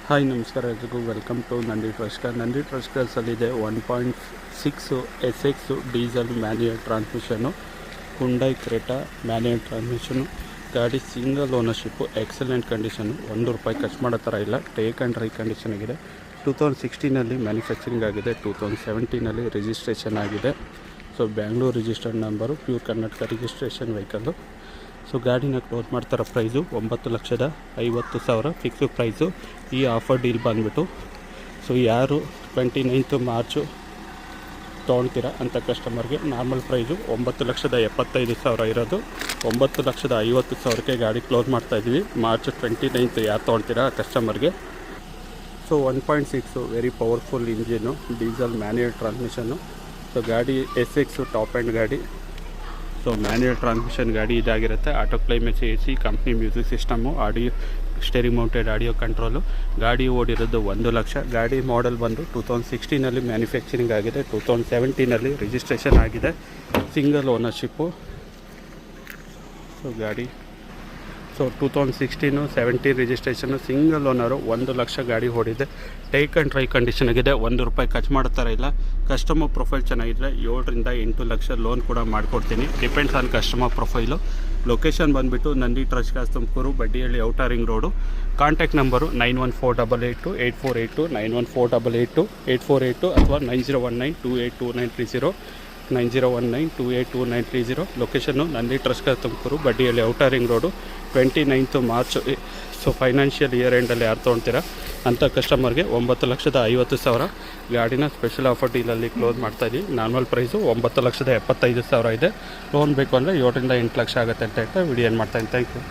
Hi ನಮಸ್ಕಾರ ಎಲ್ರಿಗೂ welcome to Nandi ಟ್ರಸ್ಕರ್. ನಂದಿ ಟ್ರಸ್ಕರ್ಸಲ್ಲಿದೆ 1.6 SX diesel manual transmission, Hyundai Creta manual transmission. ಗಾಡಿ ಸಿಂಗಲ್ ಓನರ್ಶಿಪ್ಪು, ಎಕ್ಸಲೆಂಟ್ ಕಂಡೀಷನ್ನು, ₹1 ಖರ್ಚು ಮಾಡೋ ಥರ ಇಲ್ಲ. ಟೇಕ್ ಆ್ಯಂಡ್ ಡ್ರೈ ಕಂಡೀಷನ್ ಆಗಿದೆ. 2016 ಮ್ಯಾನುಫ್ಯಾಕ್ಚರಿಂಗ್ ಆಗಿದೆ, 2017 ರಿಜಿಸ್ಟ್ರೇಷನ್ ಆಗಿದೆ. So Bangalore registered number, pure Karnataka registration vehicle. So ಗಾಡಿನ ಕ್ಲೋಸ್ ಮಾಡ್ತಾರೋ ಪ್ರೈಸು 9,50,000 ಫಿಕ್ಸ್ ಪ್ರೈಸು. ಈ ಆಫರ್ ಡೀಲ್ ಬಂದುಬಿಟ್ಟು ಸೊ ಯಾರು 29 ಮಾರ್ಚು ತೊಗೊಳ್ತೀರಾ ಅಂಥ ಕಸ್ಟಮರ್ಗೆ ನಾರ್ಮಲ್ ಪ್ರೈಸು 9,75,000 ಇರೋದು 9,50,000ಕ್ಕೆ ಗಾಡಿ ಕ್ಲೋಸ್ ಮಾಡ್ತಾಯಿದ್ವಿ. ಮಾರ್ಚ್ 29 ಯಾರು ತೊಗೊಳ್ತೀರಾ ಆ ಕಸ್ಟಮರ್ಗೆ. So 1.6 very powerful engine, diesel manual transmission. So ಗಾಡಿ SX ಟಾಪ್ ಆ್ಯಂಡ್ ಗಾಡಿ. ಸೊ ಮ್ಯಾನ್ಯುಯಲ್ ಟ್ರಾನ್ಸ್ಮಿಷನ್ ಗಾಡಿ ಇದಾಗಿರುತ್ತೆ. Auto climate AC, company music system, audio steering mounted audio control. ಗಾಡಿ ಓಡಿರೋದು 1 ಲಕ್ಷ. ಗಾಡಿ ಮಾಡೆಲ್ ಬಂದು 2016 ಮ್ಯಾನುಫ್ಯಾಕ್ಚರಿಂಗ್ ಆಗಿದೆ, 2017 ರಿಜಿಸ್ಟ್ರೇಷನ್ ಆಗಿದೆ, ಸಿಂಗಲ್ ಓನರ್ಶಿಪ್ಪು. ಸೊ ಗಾಡಿ 2016-17 ರಿಜಿಸ್ಟ್ರೇಷನ್ನು, ಸಿಂಗಲ್ ಓನರು, 1 ಲಕ್ಷ ಗಾಡಿ ಓಡಿದೆ. ಟೇಕ್ ಆ್ಯಂಡ್ ಡ್ರೈ ಕಂಡೀಷನ್ ಆಗಿದೆ. ₹1 ಖರ್ಚು ಮಾಡೋ ಥರ ಇಲ್ಲ. ಕಸ್ಟಮರ್ ಪ್ರೊಫೈಲ್ ಚೆನ್ನಾಗಿದ್ದರೆ 7ರಿಂದ 8 ಲಕ್ಷ ಲೋನ್ ಕೂಡ ಮಾಡಿಕೊಡ್ತೀನಿ. Depends on customer profile. Location ಬಂದುಬಿಟ್ಟು ನಂದಿ ಟ್ರಸ್ಕರ್ಸ್, Tumakuru, Baddihalli, outer ring road. Contact number 9148828482, 9148828482 ಅಥವಾ 9019282930, 9019282930. ಲೊಕೇಶನ್ನು ನಂದಿ ಟ್ರಸ್ಕರ್ಸ್, Tumakuru, Baddihalli, outer ring road. 29 March. So financial year ಎಂಡಲ್ಲಿ ಯಾರು ತೊಗೊಳ್ತೀರಾ ಅಂಥ ಕಸ್ಟಮರ್ಗೆ 9,50,000 ಗಾಡಿನ ಸ್ಪೆಷಲ್ ಆಫರ್ ಡೀಲಲ್ಲಿ ಕ್ಲೋಸ್ ಮಾಡ್ತಾಯಿದ್ದೀವಿ. ನಾರ್ಮಲ್ ಪ್ರೈಸು 9,75,000 ಇದೆ. ಲೋನ್ ಬೇಕು ಅಂದರೆ 7ರಿಂದ 8 ಲಕ್ಷ ಆಗುತ್ತೆ ಅಂತ ಹೇಳ್ತಾ ವಿಡಿಯೋ ಏನು ಮಾಡ್ತಾಯಿದ್ದೀನಿ. Thank you.